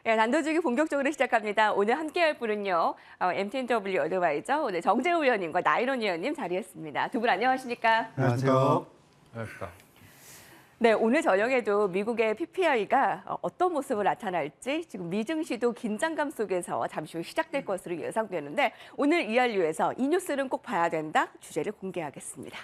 네, 단도직이 본격적으로 시작합니다. 오늘 함께할 분은요, MTNW 어드바이저 오늘 정재우 위원님과 나인원 위원님 자리했습니다. 두 분 안녕하십니까? 안녕하세요. 안녕하십니까. 네, 오늘 저녁에도 미국의 PPI가 어떤 모습을 나타날지 지금 미증시도 긴장감 속에서 잠시 후 시작될 것으로 예상되는데 오늘 이 한류에서 이 뉴스는 꼭 봐야 된다 주제를 공개하겠습니다.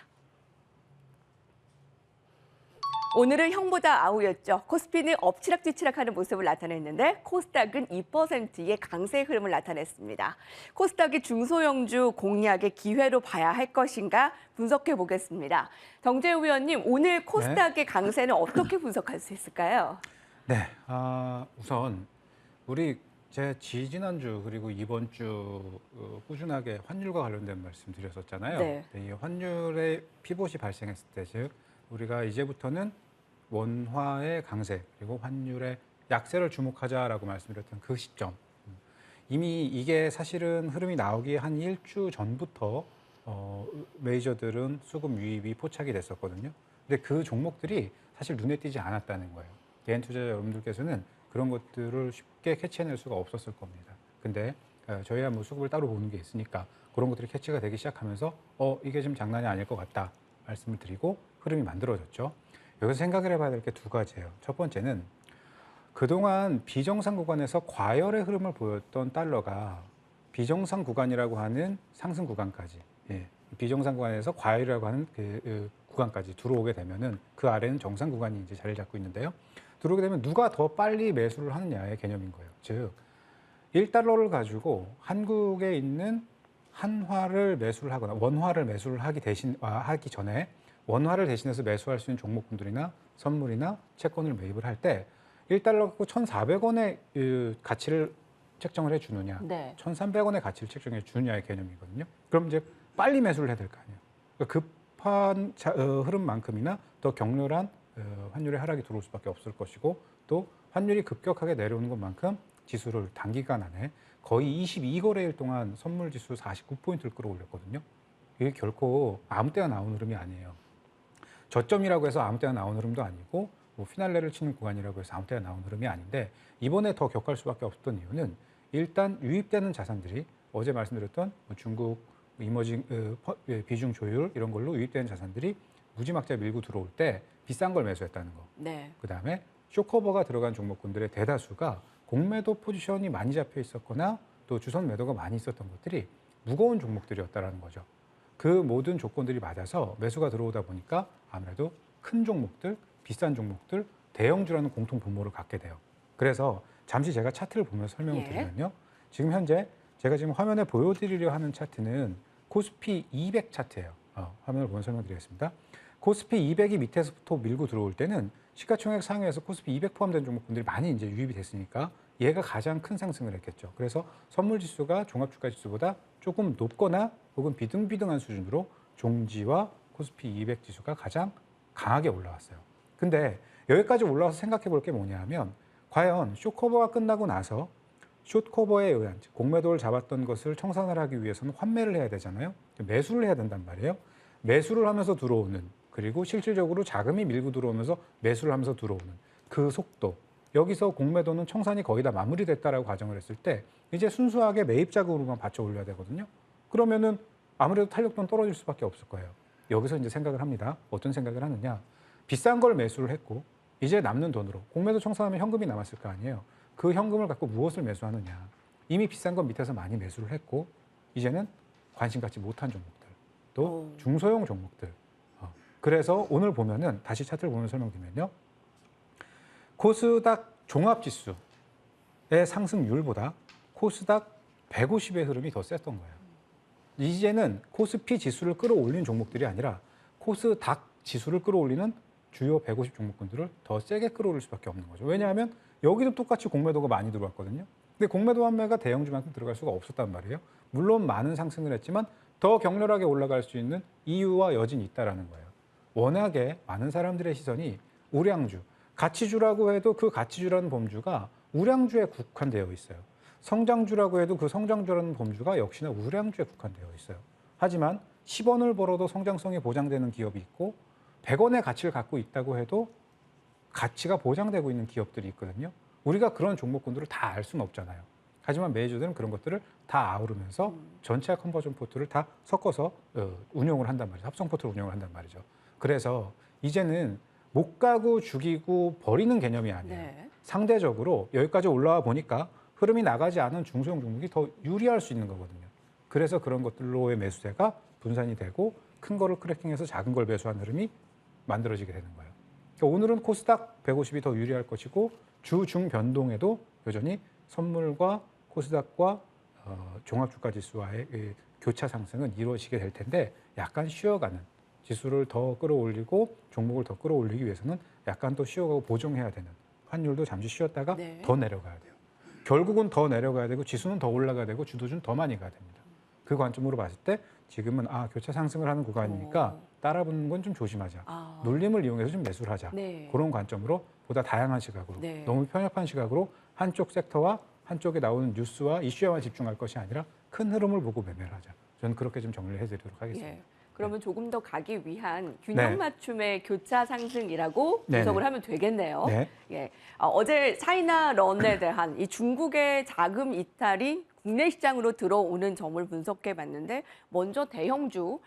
오늘은 형보다 아우였죠. 코스피는 엎치락뒤치락하는 모습을 나타냈는데 코스닥은 2%의 강세 흐름을 나타냈습니다. 코스닥이 중소형주 공략의 기회로 봐야 할 것인가 분석해 보겠습니다. 정재우 위원님, 오늘 코스닥의 강세는 어떻게 분석할 수 있을까요? 네, 우선 우리 제 지지난주 그리고 이번 주 꾸준하게 환율과 관련된 말씀 드렸었잖아요. 네. 이 환율의 피봇이 발생했을 때, 즉 우리가 이제부터는 원화의 강세 그리고 환율의 약세를 주목하자라고 말씀드렸던 그 시점. 이미 이게 사실은 흐름이 나오기 한 일주 전부터 메이저들은 수급 유입이 포착이 됐었거든요. 근데 그 종목들이 사실 눈에 띄지 않았다는 거예요. 개인 투자자 여러분들께서는 그런 것들을 쉽게 캐치해낼 수가 없었을 겁니다. 근데 저희야 뭐 수급을 따로 보는 게 있으니까 그런 것들이 캐치가 되기 시작하면서 이게 좀 장난이 아닐 것 같다 말씀을 드리고 흐름이 만들어졌죠. 여기서 생각을 해봐야 될 게 두 가지예요. 첫 번째는 그동안 비정상 구간에서 과열의 흐름을 보였던 달러가 비정상 구간이라고 하는 상승 구간까지, 비정상 구간에서 과열이라고 하는 그 구간까지 들어오게 되면은 그 아래는 정상 구간이 이제 자리를 잡고 있는데요. 들어오게 되면 누가 더 빨리 매수를 하느냐의 개념인 거예요. 즉, 1달러를 가지고 한국에 있는 한화를 매수를 하거나 원화를 매수를 하기 전에 원화를 대신해서 매수할 수 있는 종목군들이나 선물이나 채권을 매입을 할 때 1달러 갖고 1,400원의 가치를 책정을 해 주느냐, 네. 1,300원의 가치를 책정해 주느냐의 개념이거든요. 그럼 이제 빨리 매수를 해야 될 거 아니에요. 그러니까 급한 흐름만큼이나 더 격렬한 환율의 하락이 들어올 수밖에 없을 것이고 또 환율이 급격하게 내려오는 것만큼 지수를 단기간 안에 거의 22거래일 동안 선물 지수 49포인트를 끌어올렸거든요. 이게 결코 아무 때나 나온 흐름이 아니에요. 저점이라고 해서 아무 때나 나온 흐름도 아니고 뭐 피날레를 치는 구간이라고 해서 아무 때나 나온 흐름이 아닌데 이번에 더 격할 수밖에 없었던 이유는 일단 유입되는 자산들이 어제 말씀드렸던 중국 이머징 비중 조율 이런 걸로 유입되는 자산들이 무지막지하게 밀고 들어올 때 비싼 걸 매수했다는 거. 네. 그다음에 쇼커버가 들어간 종목군들의 대다수가 공매도 포지션이 많이 잡혀 있었거나 또 주선 매도가 많이 있었던 것들이 무거운 종목들이었다라는 거죠. 그 모든 조건들이 맞아서 매수가 들어오다 보니까 아무래도 큰 종목들, 비싼 종목들, 대형주라는 공통 분모를 갖게 돼요. 그래서 잠시 제가 차트를 보면서 설명을 드리면요. 지금 현재 제가 지금 화면에 보여드리려 하는 차트는 코스피 200 차트예요. 화면을 보면 설명드리겠습니다. 코스피 200이 밑에서부터 밀고 들어올 때는 시가총액 상위에서 코스피 200 포함된 종목분들이 많이 이제 유입이 됐으니까 얘가 가장 큰 상승을 했겠죠. 그래서 선물 지수가 종합주가 지수보다 조금 높거나 혹은 비등비등한 수준으로 종지와 코스피 200 지수가 가장 강하게 올라왔어요. 근데 여기까지 올라와서 생각해 볼 게 뭐냐 하면 과연 숏커버가 끝나고 나서 숏커버에 의한 공매도를 잡았던 것을 청산을 하기 위해서는 환매를 해야 되잖아요. 매수를 해야 된단 말이에요. 매수를 하면서 들어오는 그리고 실질적으로 자금이 밀고 들어오면서 매수를 하면서 들어오는 그 속도 여기서 공매도는 청산이 거의 다 마무리됐다라고 가정을 했을 때 이제 순수하게 매입 자금으로만 받쳐 올려야 되거든요. 그러면은 아무래도 탄력도는 떨어질 수밖에 없을 거예요. 여기서 이제 생각을 합니다. 어떤 생각을 하느냐. 비싼 걸 매수를 했고 이제 남는 돈으로 공매도 청산하면 현금이 남았을 거 아니에요. 그 현금을 갖고 무엇을 매수하느냐. 이미 비싼 건 밑에서 많이 매수를 했고 이제는 관심 갖지 못한 종목들 또 중소형 종목들. 그래서 오늘 보면은 다시 차트를 보면 설명드리면요. 코스닥 종합지수의 상승률보다 코스닥 150의 흐름이 더 셌던 거예요. 이제는 코스피 지수를 끌어올리는 종목들이 아니라 코스닥 지수를 끌어올리는 주요 150 종목군들을 더 세게 끌어올릴 수밖에 없는 거죠. 왜냐하면 여기도 똑같이 공매도가 많이 들어왔거든요. 근데 공매도 환매가 대형주만큼 들어갈 수가 없었단 말이에요. 물론 많은 상승을 했지만 더 격렬하게 올라갈 수 있는 이유와 여진이 있다는 거예요. 워낙에 많은 사람들의 시선이 우량주, 가치주라고 해도 그 가치주라는 범주가 우량주에 국한되어 있어요. 성장주라고 해도 그 성장주라는 범주가 역시나 우량주에 국한되어 있어요. 하지만 10원을 벌어도 성장성이 보장되는 기업이 있고 100원의 가치를 갖고 있다고 해도 가치가 보장되고 있는 기업들이 있거든요. 우리가 그런 종목군들을 다 알 수는 없잖아요. 하지만 메이저들은 그런 것들을 다 아우르면서 전체 컨버전 포트를 다 섞어서 운용을 한단 말이죠. 합성 포트를 운영을 한단 말이죠. 그래서 이제는 못 가고 죽이고 버리는 개념이 아니에요. 네. 상대적으로 여기까지 올라와 보니까 흐름이 나가지 않은 중소형 종목이 더 유리할 수 있는 거거든요. 그래서 그런 것들로의 매수세가 분산이 되고 큰 거를 크래킹해서 작은 걸 매수한 흐름이 만들어지게 되는 거예요. 그러니까 오늘은 코스닥 150이 더 유리할 것이고 주중 변동에도 여전히 선물과 코스닥과 종합주가 지수와의 교차 상승은 이루어지게 될 텐데 약간 쉬어가는 지수를 더 끌어올리고 종목을 더 끌어올리기 위해서는 약간 또 쉬어가고 보정해야 되는 환율도 잠시 쉬었다가 네. 더 내려가야 돼요. 결국은 더 내려가야 되고 지수는 더 올라가야 되고 주도주는 더 많이 가야 됩니다. 그 관점으로 봤을 때 지금은 교차 상승을 하는 구간이니까 따라붙는 건 좀 조심하자. 눌림을 이용해서 좀 매수를 하자. 네. 그런 관점으로 보다 다양한 시각으로 네. 너무 편협한 시각으로 한쪽 섹터와 한쪽에 나오는 뉴스와 이슈에만 집중할 것이 아니라 큰 흐름을 보고 매매를 하자. 저는 그렇게 좀 정리를 해드리도록 하겠습니다. 예. 그러면 조금 더 가기 위한 균형 네. 맞춤의 교차 상승이라고 네네. 분석을 하면 되겠네요. 네. 예. 어제 차이나 런에 대한 이 중국의 자금 이탈이 국내 시장으로 들어오는 점을 분석해 봤는데 먼저 대형주,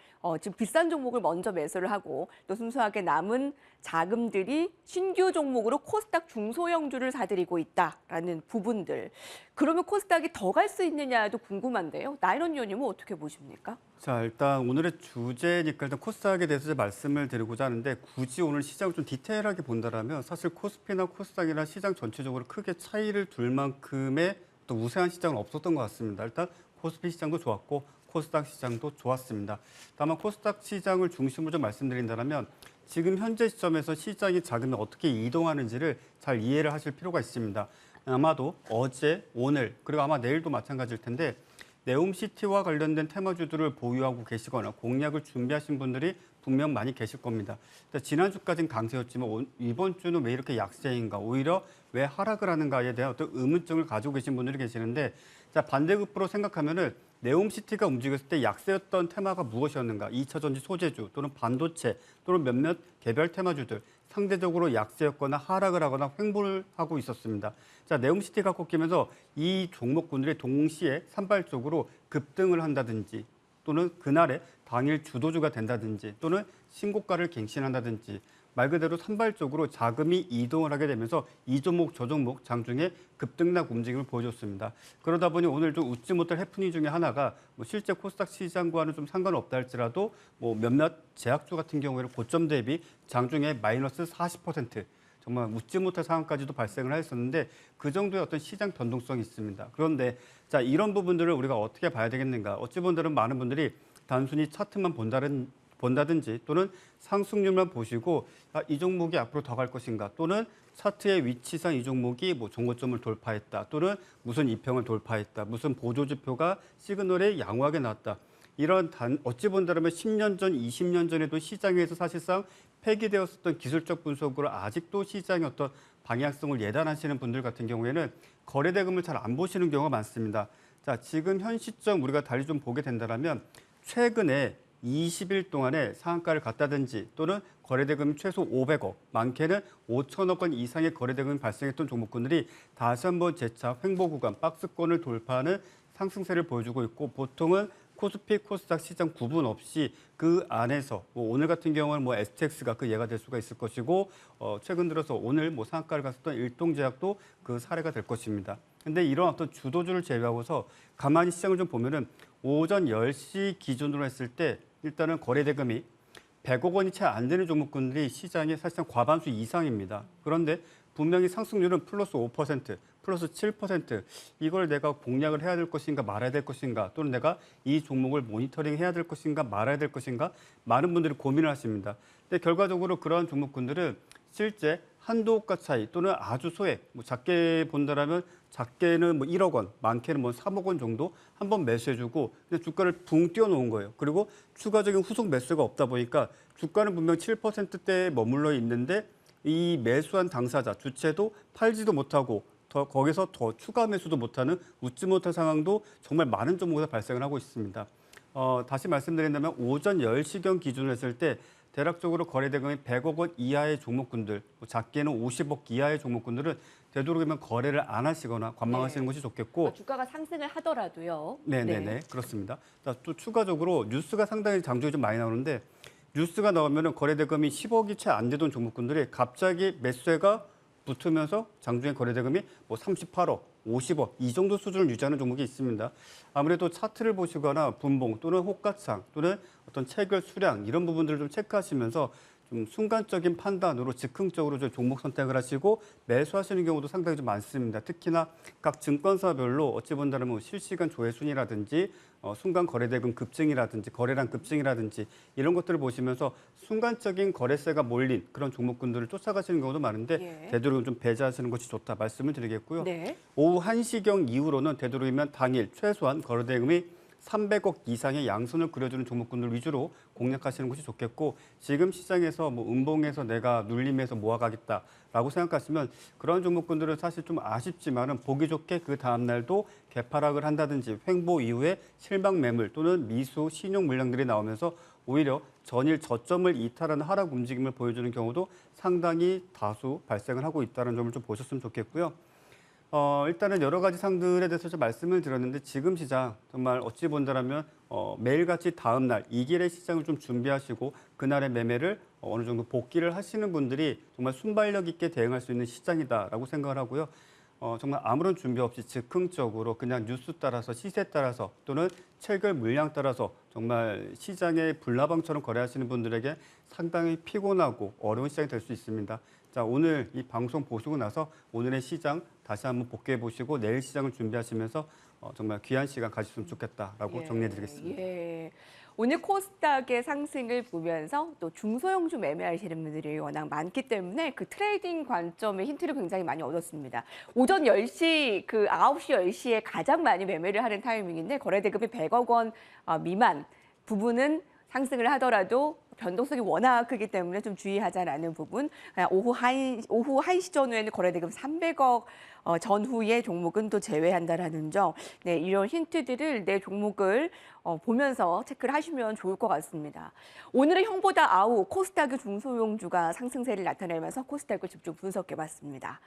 지금 비싼 종목을 먼저 매수를 하고 또 순수하게 남은 자금들이 신규 종목으로 코스닥 중소형주를 사들이고 있다라는 부분들. 그러면 코스닥이 더 갈 수 있느냐도 궁금한데요. 나인원 의원님은 어떻게 보십니까? 자, 일단 오늘의 주제니까 일단 코스닥에 대해서 말씀을 드리고자 하는데 굳이 오늘 시장을 좀 디테일하게 본다라면 사실 코스피나 코스닥이나 시장 전체적으로 크게 차이를 둘 만큼의 또 우세한 시장은 없었던 것 같습니다. 일단 코스피 시장도 좋았고 코스닥 시장도 좋았습니다. 다만 코스닥 시장을 중심으로 좀 말씀드린다면 지금 현재 시점에서 시장이 자금이 어떻게 이동하는지를 잘 이해를 하실 필요가 있습니다. 아마도 어제, 오늘 그리고 아마 내일도 마찬가지일 텐데 네옴시티와 관련된 테마주들을 보유하고 계시거나 공략을 준비하신 분들이 분명 많이 계실 겁니다. 지난주까지는 강세였지만 이번 주는 왜 이렇게 약세인가, 오히려 왜 하락을 하는가에 대한 어떤 의문점을 가지고 계신 분들이 계시는데 자, 반대급부로 생각하면은 네옴시티가 움직였을 때 약세였던 테마가 무엇이었는가? 2차 전지 소재주 또는 반도체 또는 몇몇 개별 테마주들 상대적으로 약세였거나 하락을 하거나 횡보를 하고 있었습니다. 자, 네옴시티가 꺾이면서 이 종목군들이 동시에 산발적으로 급등을 한다든지 또는 그날에 당일 주도주가 된다든지 또는 신고가를 갱신한다든지 말 그대로 산발적으로 자금이 이동을 하게 되면서 이 종목 저 종목 장중에 급등락 움직임을 보여줬습니다. 그러다 보니 오늘 좀 웃지 못할 해프닝 중에 하나가 실제 코스닥 시장과는 좀 상관없다 할지라도 몇몇 제약주 같은 경우에는 고점 대비 장중에 마이너스 40% 정말 웃지 못할 상황까지도 발생을 했었는데 그 정도의 어떤 시장 변동성이 있습니다. 그런데 자, 이런 부분들을 우리가 어떻게 봐야 되겠는가? 어찌 보면 많은 분들이 단순히 차트만 본다든지 또는 상승률만 보시고 이 종목이 앞으로 더 갈 것인가 또는 차트의 위치상 이 종목이 정고점을 돌파했다 또는 무슨 이평을 돌파했다 무슨 보조지표가 시그널에 양호하게 나왔다 이런 어찌 본다면 10년 전, 20년 전에도 시장에서 사실상 폐기되었었던 기술적 분석으로 아직도 시장의 어떤 방향성을 예단하시는 분들 같은 경우에는 거래대금을 잘 안 보시는 경우가 많습니다. 자, 지금 현 시점 우리가 달리 좀 보게 된다면 최근에 20일 동안에 상한가를 갔다든지 또는 거래대금이 최소 500억, 많게는 5천억 원 이상의 거래대금이 발생했던 종목군들이 다시 한번 재차 횡보 구간, 박스권을 돌파하는 상승세를 보여주고 있고 보통은 코스피, 코스닥 시장 구분 없이 그 안에서 오늘 같은 경우는 STX가 그 예가 될 수가 있을 것이고 최근 들어서 오늘 상한가를 갔었던 일동제약도 그 사례가 될 것입니다. 근데 이런 어떤 주도주를 제외하고서 가만히 시장을 좀 보면은 오전 10시 기준으로 했을 때 일단은 거래대금이 100억 원이 채 안 되는 종목군들이 시장의 사실상 과반수 이상입니다. 그런데 분명히 상승률은 플러스 5%, 플러스 7% 이걸 내가 공략을 해야 될 것인가 말아야 될 것인가 또는 내가 이 종목을 모니터링 해야 될 것인가 말아야 될 것인가 많은 분들이 고민을 하십니다. 근데 결과적으로 그러한 종목군들은 실제 한도 호가 차이 또는 아주 소액, 작게 본다라면 작게는 1억 원, 많게는 3억 원 정도 한번 매수해주고 그냥 주가를 붕 띄워놓은 거예요. 그리고 추가적인 후속 매수가 없다 보니까 주가는 분명 7%대에 머물러 있는데 이 매수한 당사자, 주체도 팔지도 못하고 거기서 더 추가 매수도 못하는 웃지 못할 상황도 정말 많은 종목에서 발생을 하고 있습니다. 다시 말씀드린다면 오전 10시경 기준으로 했을 때 대략적으로 거래대금이 100억 원 이하의 종목군들, 뭐 작게는 50억 이하의 종목군들은 되도록이면 거래를 안 하시거나 관망하시는 네. 것이 좋겠고 주가가 상승을 하더라도요. 네네네 그렇습니다. 자, 또 추가적으로 뉴스가 상당히 장중에 좀 많이 나오는데 뉴스가 나오면은 거래대금이 10억이 채 안 되던 종목군들이 갑자기 매수세가 붙으면서 장중에 거래대금이 뭐 38억, 50억 이 정도 수준을 유지하는 종목이 있습니다. 아무래도 차트를 보시거나 분봉 또는 호가창 또는 어떤 체결 수량 이런 부분들을 좀 체크하시면서 좀 순간적인 판단으로 즉흥적으로 좀 종목 선택을 하시고 매수하시는 경우도 상당히 좀 많습니다. 특히나 각 증권사별로 어찌 본다면 뭐 실시간 조회 순이라든지 순간 거래대금 급증이라든지 거래량 급증이라든지 이런 것들을 보시면서 순간적인 거래세가 몰린 그런 종목군들을 쫓아가시는 경우도 많은데 예. 되도록이면 좀 배제하시는 것이 좋다 말씀을 드리겠고요. 네. 오후 1시경 이후로는 되도록이면 당일 최소한 거래대금이 300억 이상의 양손을 그려주는 종목군들 위주로 공략하시는 것이 좋겠고 지금 시장에서 뭐 음봉에서 내가 눌림에서 모아가겠다라고 생각하시면 그런 종목군들은 사실 좀 아쉽지만은 보기 좋게 그 다음 날도 개파락을 한다든지 횡보 이후에 실망 매물 또는 미수 신용 물량들이 나오면서 오히려 전일 저점을 이탈하는 하락 움직임을 보여주는 경우도 상당히 다수 발생을 하고 있다는 점을 좀 보셨으면 좋겠고요. 일단은 여러 가지 상들에 대해서 좀 말씀을 드렸는데 지금 시장 정말 어찌 본다라면 매일같이 다음 날 이길의 시장을 좀 준비하시고 그날의 매매를 어느 정도 복귀를 하시는 분들이 정말 순발력 있게 대응할 수 있는 시장이다라고 생각을 하고요. 정말 아무런 준비 없이 즉흥적으로 그냥 뉴스 따라서 시세 따라서 또는 체결 물량 따라서 정말 시장의 불나방처럼 거래하시는 분들에게 상당히 피곤하고 어려운 시장이 될 수 있습니다. 자, 오늘 이 방송 보시고 나서 오늘의 시장 다시 한번 복귀해 보시고 내일 시장을 준비하시면서 정말 귀한 시간 가지셨으면 좋겠다라고 정리해드리겠습니다. 예. 오늘 코스닥의 상승을 보면서 또 중소형주 매매하시는 분들이 워낙 많기 때문에 그 트레이딩 관점의 힌트를 굉장히 많이 얻었습니다. 오전 10시, 9시, 10시에 가장 많이 매매를 하는 타이밍인데 거래대금이 100억 원 미만 부분은 상승을 하더라도 변동성이 워낙 크기 때문에 좀 주의하자라는 부분. 오후 1시 전후에는 거래대금 300억 전후의 종목은 또 제외한다라는 점. 네, 이런 힌트들을 내 종목을 보면서 체크를 하시면 좋을 것 같습니다. 오늘의 형보다 아우 코스닥의 중소형주가 상승세를 나타내면서 코스닥을 집중 분석해봤습니다.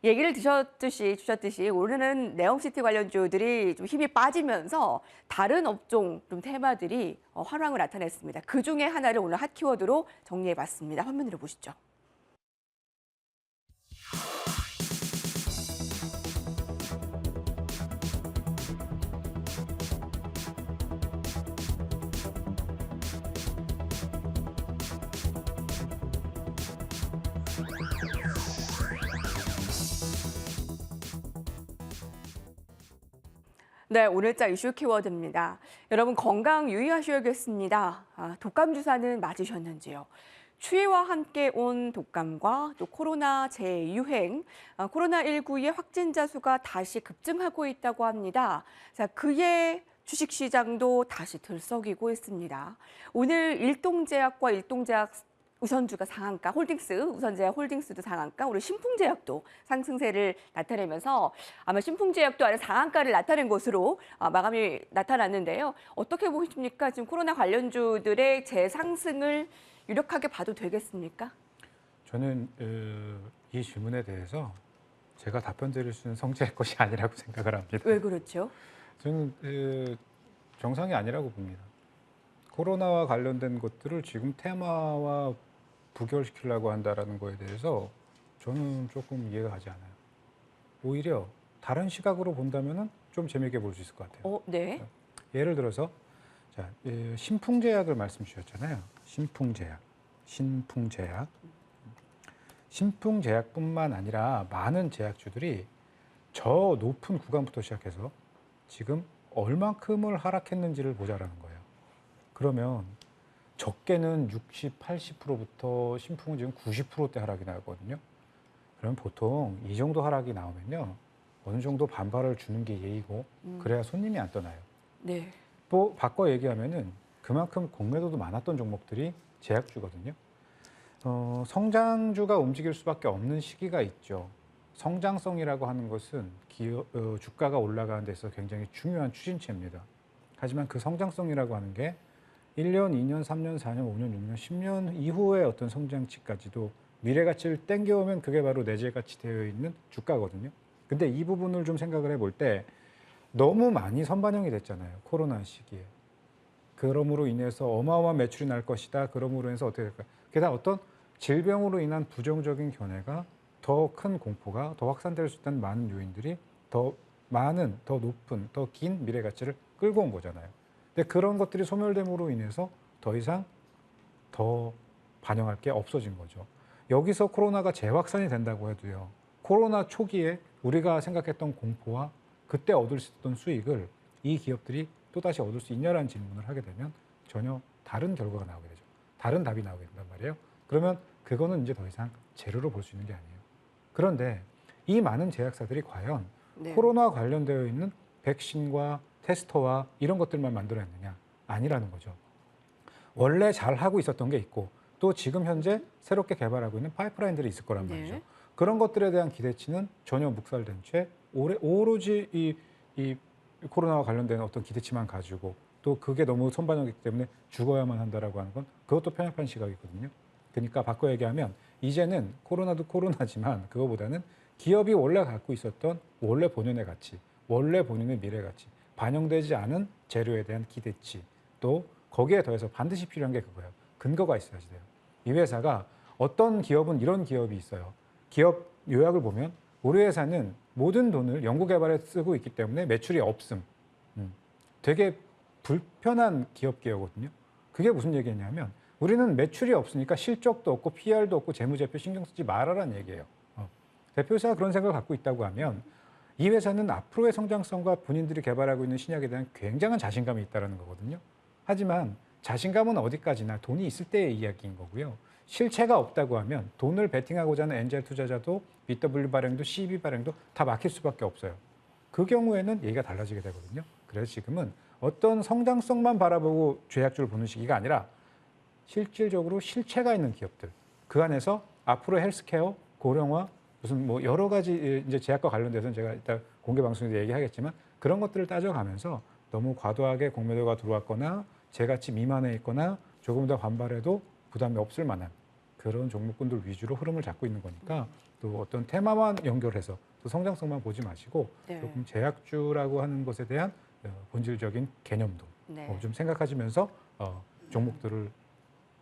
얘기를 주셨듯이 오늘은 네옴시티 관련주들이 좀 힘이 빠지면서 다른 업종 좀 테마들이 활황을 나타냈습니다. 그 중에 하나를 오늘 핫 키워드로 정리해봤습니다. 화면으로 보시죠. 네, 오늘자 이슈 키워드입니다. 여러분 건강 유의하셔야겠습니다. 독감 주사는 맞으셨는지요? 추위와 함께 온 독감과 또 코로나 재유행, 코로나19의 확진자 수가 다시 급증하고 있다고 합니다. 자, 그의 주식시장도 다시 들썩이고 있습니다. 오늘 일동제약과 일동제약 우선주가 상한가, 우선제약 홀딩스도 상한가, 우리 신풍제약도 상승세를 나타내면서 아마 신풍제약도 아래 상한가를 나타낸 것으로 마감이 나타났는데요. 어떻게 보십니까? 지금 코로나 관련주들의 재상승을 유력하게 봐도 되겠습니까? 저는 이 질문에 대해서 제가 답변 드릴 수 있는 성질의 것이 아니라고 생각을 합니다. 왜 그렇죠? 저는 정상이 아니라고 봅니다. 코로나와 관련된 것들을 지금 테마와 부결시키려고 한다는 거에 대해서 저는 조금 이해가 가지 않아요. 오히려 다른 시각으로 본다면 좀 재미있게 볼 수 있을 것 같아요. 네. 예를 들어서 자, 신풍제약을 말씀 주셨잖아요. 신풍제약뿐만 아니라 많은 제약주들이 저 높은 구간부터 시작해서 지금 얼만큼을 하락했는지를 보자라는 거예요. 그러면 적게는 60, 80%부터 신풍은 지금 90%대 하락이 나거든요. 그럼 보통 이 정도 하락이 나오면요. 어느 정도 반발을 주는 게 예의고 그래야 손님이 안 떠나요. 네. 또 바꿔 얘기하면은 그만큼 공매도도 많았던 종목들이 제약주거든요. 성장주가 움직일 수밖에 없는 시기가 있죠. 성장성이라고 하는 것은 주가가 올라가는 데서 굉장히 중요한 추진체입니다. 하지만 그 성장성이라고 하는 게 1년, 2년, 3년, 4년, 5년, 6년, 10년 이후의 어떤 성장치까지도 미래 가치를 땡겨오면 그게 바로 내재 가치되어 있는 주가거든요. 근데 이 부분을 좀 생각을 해볼 때 너무 많이 선반영이 됐잖아요. 코로나 시기에. 그러므로 인해서 어마어마한 매출이 날 것이다. 그러므로 인해서 어떻게 될까? 게다가 어떤 질병으로 인한 부정적인 견해가 더 큰 공포가 더 확산될 수 있다는 많은 요인들이 더 많은, 더 높은, 더 긴 미래 가치를 끌고 온 거잖아요. 근데 그런 것들이 소멸됨으로 인해서 더 이상 더 반영할 게 없어진 거죠. 여기서 코로나가 재확산이 된다고 해도요. 코로나 초기에 우리가 생각했던 공포와 그때 얻을 수 있던 수익을 이 기업들이 또다시 얻을 수 있냐라는 질문을 하게 되면 전혀 다른 결과가 나오게 되죠. 다른 답이 나오게 된단 말이에요. 그러면 그거는 이제 더 이상 재료로 볼 수 있는 게 아니에요. 그런데 이 많은 제약사들이 과연 네. 코로나 관련되어 있는 백신과 테스터와 이런 것들만 만들어냈느냐? 아니라는 거죠. 원래 잘 하고 있었던 게 있고 또 지금 현재 새롭게 개발하고 있는 파이프라인들이 있을 거란 네. 말이죠. 그런 것들에 대한 기대치는 전혀 묵살된 채 오로지 이 코로나와 관련된 어떤 기대치만 가지고 또 그게 너무 선반영이기 때문에 죽어야만 한다라고 하는 건 그것도 편협한 시각이거든요. 그러니까 바꿔 얘기하면 이제는 코로나도 코로나지만 그거보다는 기업이 원래 갖고 있었던 원래 본연의 가치, 원래 본연의 미래 가치, 반영되지 않은 재료에 대한 기대치, 또 거기에 더해서 반드시 필요한 게 그거예요. 근거가 있어야지 돼요. 이 회사가 어떤 기업은 이런 기업이 있어요. 기업 요약을 보면 우리 회사는 모든 돈을 연구개발에 쓰고 있기 때문에 매출이 없음. 되게 불편한 기업 개요거든요. 그게 무슨 얘기냐면 우리는 매출이 없으니까 실적도 없고 PR도 없고 재무제표 신경 쓰지 말아라는 얘기예요. 대표이사가 그런 생각을 갖고 있다고 하면 이 회사는 앞으로의 성장성과 본인들이 개발하고 있는 신약에 대한 굉장한 자신감이 있다는 거거든요. 하지만 자신감은 어디까지나 돈이 있을 때의 이야기인 거고요. 실체가 없다고 하면 돈을 베팅하고자 하는 엔젤 투자자도 BW 발행도 CB 발행도 다 막힐 수밖에 없어요. 그 경우에는 얘기가 달라지게 되거든요. 그래서 지금은 어떤 성장성만 바라보고 제약주를 보는 시기가 아니라 실질적으로 실체가 있는 기업들, 그 안에서 앞으로 헬스케어, 고령화, 무슨 뭐 여러 가지 이제 제약과 관련돼서는 제가 이따 공개 방송에서 얘기하겠지만 그런 것들을 따져가면서 너무 과도하게 공매도가 들어왔거나 제가치 미만에 있거나 조금 더 반발해도 부담이 없을 만한 그런 종목군들 위주로 흐름을 잡고 있는 거니까 또 어떤 테마만 연결해서 또 성장성만 보지 마시고 네. 조금 제약주라고 하는 것에 대한 본질적인 개념도 네. 좀 생각하시면서 종목들을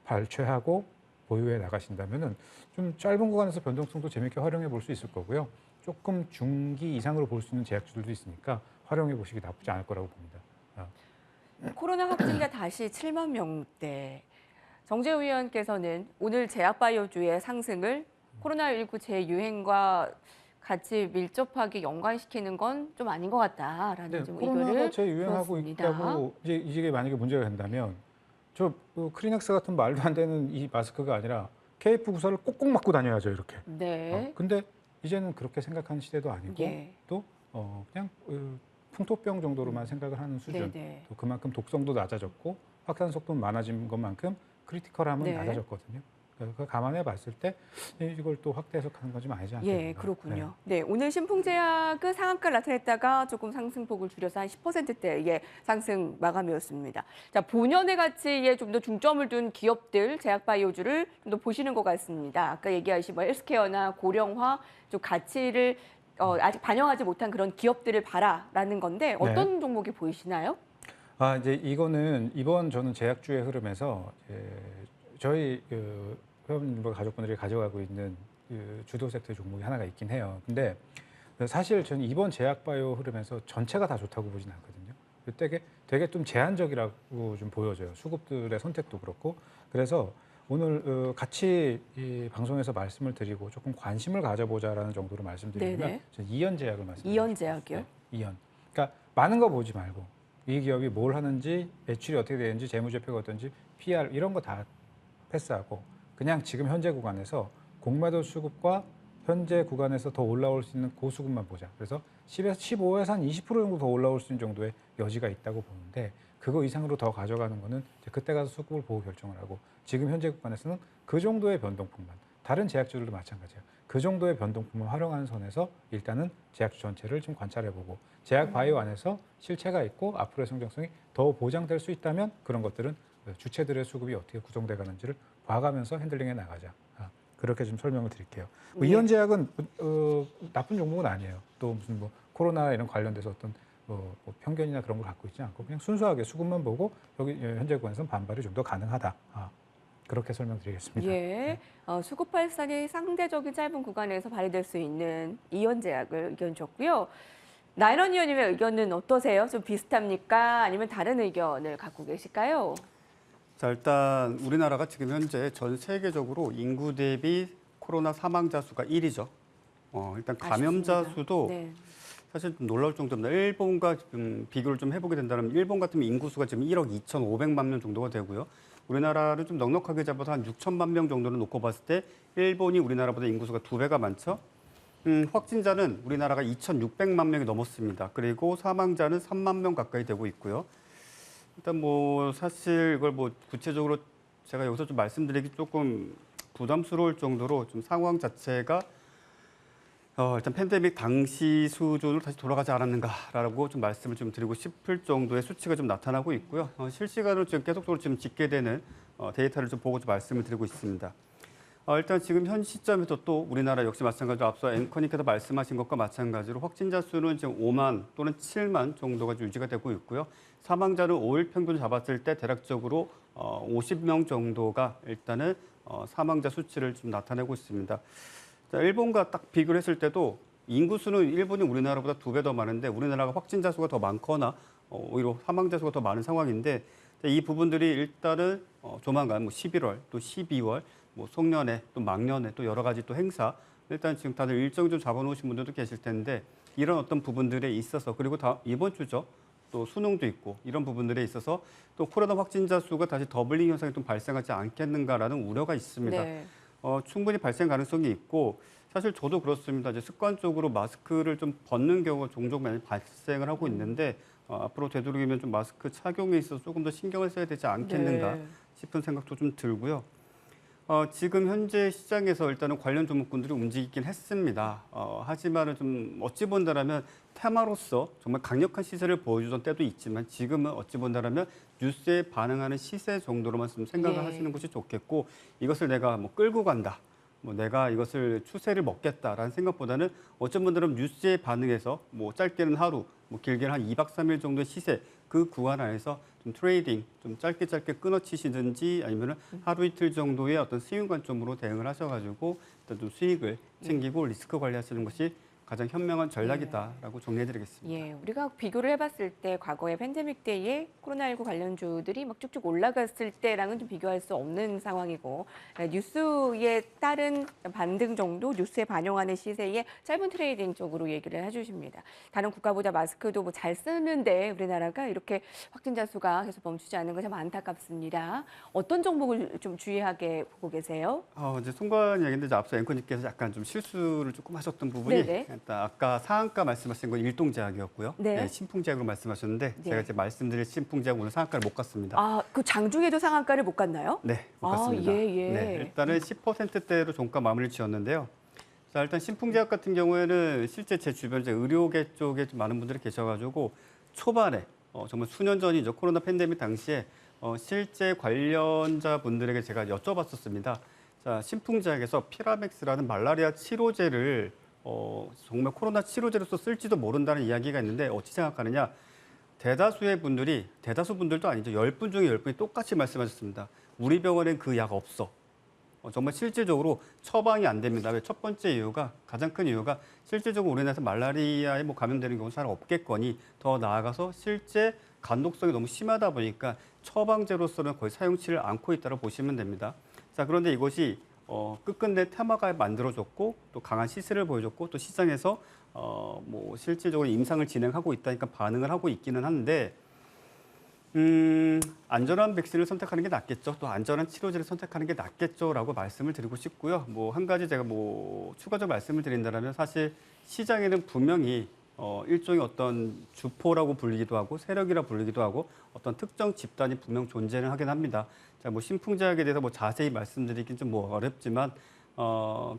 발췌하고 보유해 나가신다면은 좀 짧은 구간에서 변동성도 재밌게 활용해 볼 수 있을 거고요. 조금 중기 이상으로 볼 수 있는 제약주들도 있으니까 활용해 보시기 나쁘지 않을 거라고 봅니다. 코로나 확진자 다시 7만 명대. 정재우 위원께서는 오늘 제약바이오주의 상승을 코로나19 재유행과 같이 밀접하게 연관시키는 건 좀 아닌 것 같다라는 네, 좀 코로나가 의견을 재유행하고 주었습니다. 있다고 이게 만약에 문제가 된다면 크리넥스 같은 말도 안 되는 이 마스크가 아니라 KF94를 꼭꼭 맞고 다녀야죠 이렇게. 네. 근데 이제는 그렇게 생각하는 시대도 아니고 예. 또 그냥 풍토병 정도로만 생각을 하는 수준. 네네. 또 그만큼 독성도 낮아졌고 확산 속도는 많아진 것만큼 크리티컬함은 네. 낮아졌거든요. 그걸 감안해 봤을 때 이걸 또 확대 해석하는 건 좀 아니지 않겠나. 예, 그렇군요. 네, 오늘 신풍제약은 상한가를 나타냈다가 조금 상승폭을 줄여서 한 10%대의 상승 마감이었습니다. 자, 본연의 가치에 좀 더 중점을 둔 기업들, 제약바이오주를 좀 더 보시는 것 같습니다. 아까 얘기하신 뭐 헬스케어나 고령화 좀 가치를 아직 반영하지 못한 그런 기업들을 봐라라는 건데 어떤 종목이 보이시나요? 이제 이거는 이번 저는 제약주의 흐름에서 저희 회원님과 가족분들이 가져가고 있는 주도 섹터 종목이 하나가 있긴 해요. 근데 사실 저는 이번 제약바이오 흐름에서 전체가 다 좋다고 보진 않거든요. 되게 좀 제한적이라고 좀 보여져요. 수급들의 선택도 그렇고. 그래서 오늘 같이 이 방송에서 말씀을 드리고 조금 관심을 가져보자라는 정도로 말씀드리면 네네. 저는 이연제약을 말씀드립니다. 이연제약이요? 네, 이연. 그러니까 많은 거 보지 말고 이 기업이 뭘 하는지, 매출이 어떻게 되는지, 재무제표가 어떤지, PR 이런 거 다 패스하고 그냥 지금 현재 구간에서 공매도 수급과 현재 구간에서 더 올라올 수 있는 고수급만 보자. 그래서 10에서 15에서 한 20% 정도 더 올라올 수 있는 정도의 여지가 있다고 보는데 그거 이상으로 더 가져가는 거는 이제 그때 가서 수급을 보고 결정을 하고 지금 현재 구간에서는 그 정도의 변동폭만 다른 제약주들도 마찬가지예요. 그 정도의 변동폭만 활용하는 선에서 일단은 제약주 전체를 좀 관찰해보고 제약 바이오 안에서 실체가 있고 앞으로의 성장성이 더 보장될 수 있다면 그런 것들은 주체들의 수급이 어떻게 구성돼 가는지를 봐가면서 핸들링해 나가자. 그렇게 좀 설명을 드릴게요. 뭐 네. 이연제약은 나쁜 종목은 아니에요. 또 무슨 뭐 코로나 이런 관련돼서 어떤 뭐 편견이나 그런 걸 갖고 있지 않고 그냥 순수하게 수급만 보고 여기 현재 구간에서는 반발이 좀 더 가능하다. 그렇게 설명드리겠습니다. 예, 수급 발산이 상대적인 짧은 구간에서 발휘될 수 있는 이연제약을 의견 줬고요. 나일런 의원님의 의견은 어떠세요? 좀 비슷합니까? 아니면 다른 의견을 갖고 계실까요? 자, 일단 우리나라가 지금 현재 전 세계적으로 인구 대비 코로나 사망자 수가 1위죠. 일단 감염자 아쉽습니다. 수도 네. 사실 좀 놀라울 정도입니다. 일본과 비교를 좀 해보게 된다면 일본 같으면 인구수가 지금 1억 2,500만 명 정도가 되고요. 우리나라를 좀 넉넉하게 잡아서 한 6천만 명 정도를 놓고 봤을 때 일본이 우리나라보다 인구수가 2배가 많죠. 확진자는 우리나라가 2,600만 명이 넘었습니다. 그리고 사망자는 3만 명 가까이 되고 있고요. 일단 뭐 사실 이걸 뭐 구체적으로 제가 여기서 좀 말씀드리기 조금 부담스러울 정도로 좀 상황 자체가 일단 팬데믹 당시 수준으로 다시 돌아가지 않았는가라고 좀 말씀을 좀 드리고 싶을 정도의 수치가 좀 나타나고 있고요. 실시간으로 지금 계속적으로 지금 집계되는 데이터를 좀 보고 좀 말씀을 드리고 있습니다. 일단 지금 현 시점에서 또 우리나라 역시 마찬가지로 앞서 앵커님께서 말씀하신 것과 마찬가지로 확진자 수는 지금 5만 또는 7만 정도가 유지가 되고 있고요. 사망자는 5일 평균 잡았을 때 대략적으로 50명 정도가 일단은 사망자 수치를 좀 나타내고 있습니다. 자, 일본과 딱 비교를 했을 때도 인구수는 일본이 우리나라보다 2배 더 많은데 우리나라가 확진자 수가 더 많거나 오히려 사망자 수가 더 많은 상황인데 이 부분들이 일단은 조만간 뭐 11월 또 12월 뭐 송년회 또 막년회 또 여러 가지 또 행사 일단 지금 다들 일정 좀 잡아놓으신 분들도 계실 텐데 이런 어떤 부분들에 있어서 그리고 이번 주죠. 또 수능도 있고 이런 부분들에 있어서 또 코로나 확진자 수가 다시 더블링 현상이 좀 발생하지 않겠는가라는 우려가 있습니다. 네. 충분히 발생 가능성이 있고 사실 저도 그렇습니다. 이제 습관적으로 마스크를 좀 벗는 경우가 종종 많이 발생을 하고 있는데 앞으로 되도록이면 좀 마스크 착용에 있어서 조금 더 신경을 써야 되지 않겠는가 네. 싶은 생각도 좀 들고요. 지금 현재 시장에서 일단은 관련 종목군들이 움직이긴 했습니다. 하지만은 좀 어찌 본다라면 테마로서 정말 강력한 시세를 보여주던 때도 있지만 지금은 어찌 본다라면 뉴스에 반응하는 시세 정도로만 좀 생각을 예. 하시는 것이 좋겠고 이것을 내가 뭐 끌고 간다. 뭐 내가 이것을 추세를 먹겠다라는 생각보다는 어쩐 분들은 뉴스에 반응해서 뭐 짧게는 하루, 뭐 길게는 한 2박 3일 정도의 시세 그 구간 안에서 좀 트레이딩 좀 짧게 끊어치시든지 아니면은 하루 이틀 정도의 어떤 수익 관점으로 대응을 하셔가지고 일단 좀 수익을 챙기고 리스크 관리하시는 것이 가장 현명한 전략이다라고 정리해드리겠습니다. 예, 우리가 비교를 해봤을 때 과거의 팬데믹 때에 코로나19 관련주들이 막 쭉쭉 올라갔을 때랑은 좀 비교할 수 없는 상황이고 뉴스에 따른 반등 정도, 뉴스에 반영하는 시세의 짧은 트레이딩 쪽으로 얘기를 해주십니다. 다른 국가보다 마스크도 뭐 잘 쓰는데 우리나라가 이렇게 확진자 수가 계속 멈추지 않는 것이 참 안타깝습니다. 어떤 종목을 좀 주의하게 보고 계세요? 이제 송관 얘기인데 이제 앞서 앵커님께서 약간 좀 실수를 조금 하셨던 부분이 네네. 일단 아까 상한가 말씀하신 건 일동제약이었고요. 네. 신풍제약으로 말씀하셨는데 네. 제가 이제 말씀드릴 신풍제약 오늘 상한가를 못 갔습니다. 그 장중에도 상한가를 못 갔나요? 네, 못 갔습니다. 예. 네, 일단은 10%대로 종가 마무리를 지었는데요. 자, 일단 신풍제약 같은 경우에는 실제 제 주변 이제 의료계 쪽에 좀 많은 분들이 계셔가지고 초반에 정말 수년 전이죠. 코로나 팬데믹 당시에 실제 관련자 분들에게 제가 여쭤봤었습니다. 자, 신풍제약에서 피라맥스라는 말라리아 치료제를 정말 코로나 치료제로서 쓸지도 모른다는 이야기가 있는데 어찌 생각하느냐. 대다수 분들도 아니죠. 10분 중에 10분이 똑같이 말씀하셨습니다. 우리 병원엔 그 약 없어. 정말 실질적으로 처방이 안 됩니다. 왜? 첫 번째 이유가, 가장 큰 이유가 실질적으로 우리나라에서 말라리아에 뭐 감염되는 경우는 잘 없겠거니 더 나아가서 실제 간독성이 너무 심하다 보니까 처방제로서는 거의 사용치를 않고 있다고 보시면 됩니다. 자, 그런데 이것이 끝끝내 테마가 만들어졌고 또 강한 시세를 보여줬고 또 시장에서 뭐 실질적으로 임상을 진행하고 있다니까 반응을 하고 있기는 한데 안전한 백신을 선택하는 게 낫겠죠. 또 안전한 치료제를 선택하는 게 낫겠죠라고 말씀을 드리고 싶고요. 뭐 한 가지 제가 뭐 추가적으로 말씀을 드린다면 사실 시장에는 분명히 일종의 어떤 주포라고 불리기도 하고 세력이라 불리기도 하고 어떤 특정 집단이 분명 존재는 하긴 합니다. 자, 뭐 신풍제약에 대해서 뭐 자세히 말씀드리긴 좀 뭐 어렵지만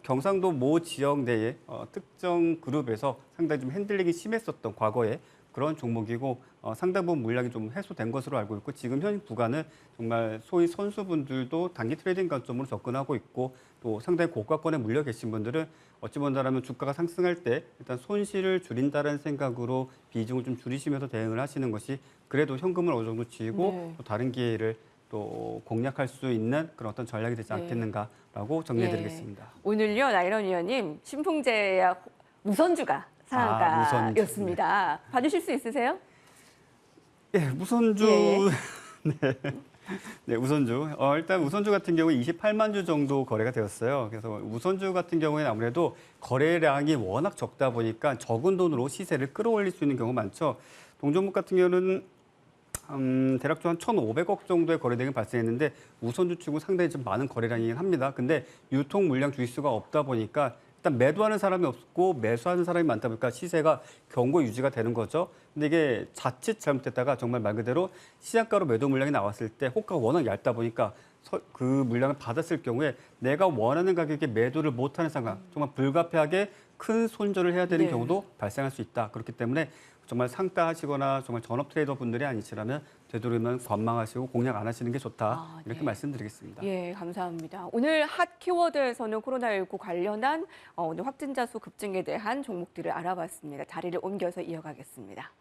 경상도 모 지역 내에 특정 그룹에서 상당히 좀 핸들링이 심했었던 과거에 그런 종목이고 상당 부분 물량이 좀 해소된 것으로 알고 있고 지금 현 구간은 정말 소위 선수분들도 단기 트레이딩 관점으로 접근하고 있고 또 상당히 고가권에 물려 계신 분들은 어찌 본다라면 주가가 상승할 때 일단 손실을 줄인다는 생각으로 비중을 좀 줄이시면서 대응을 하시는 것이 그래도 현금을 어느 정도 쥐고 네. 또 다른 기회를 또 공략할 수 있는 그런 어떤 전략이 되지 네. 않겠는가라고 정리해드리겠습니다. 오늘요 나이런 위원님 신풍제약 우선주가 상한가였습니다. 봐주실 수 있으세요? 예, 우선주. 예, 예. 네, 우선주. 일단 우선주 같은 경우에 28만 주 정도 거래가 되었어요. 그래서 우선주 같은 경우에는 아무래도 거래량이 워낙 적다 보니까 적은 돈으로 시세를 끌어올릴 수 있는 경우가 많죠. 동종목 같은 경우는 대략 한 1,500억 정도의 거래량이 발생했는데 우선주 치고 상당히 좀 많은 거래량이긴 합니다. 근데 유통 물량 주의수가 없다 보니까 일단 매도하는 사람이 없고 매수하는 사람이 많다 보니까 시세가 견고 유지가 되는 거죠. 근데 이게 자칫 잘못됐다가 정말 말 그대로 시장가로 매도 물량이 나왔을 때 호가가 워낙 얇다 보니까 그 물량을 받았을 경우에 내가 원하는 가격에 매도를 못하는 상황, 정말 불가피하게 큰 손절을 해야 되는 네. 경우도 발생할 수 있다. 그렇기 때문에 정말 상따하시거나 정말 전업 트레이더 분들이 아니시라면 되도록이면 관망하시고 공략 안 하시는 게 좋다. 이렇게 네. 말씀드리겠습니다. 예, 감사합니다. 오늘 핫 키워드에서는 코로나19 관련한 오늘 확진자 수 급증에 대한 종목들을 알아봤습니다. 자리를 옮겨서 이어가겠습니다.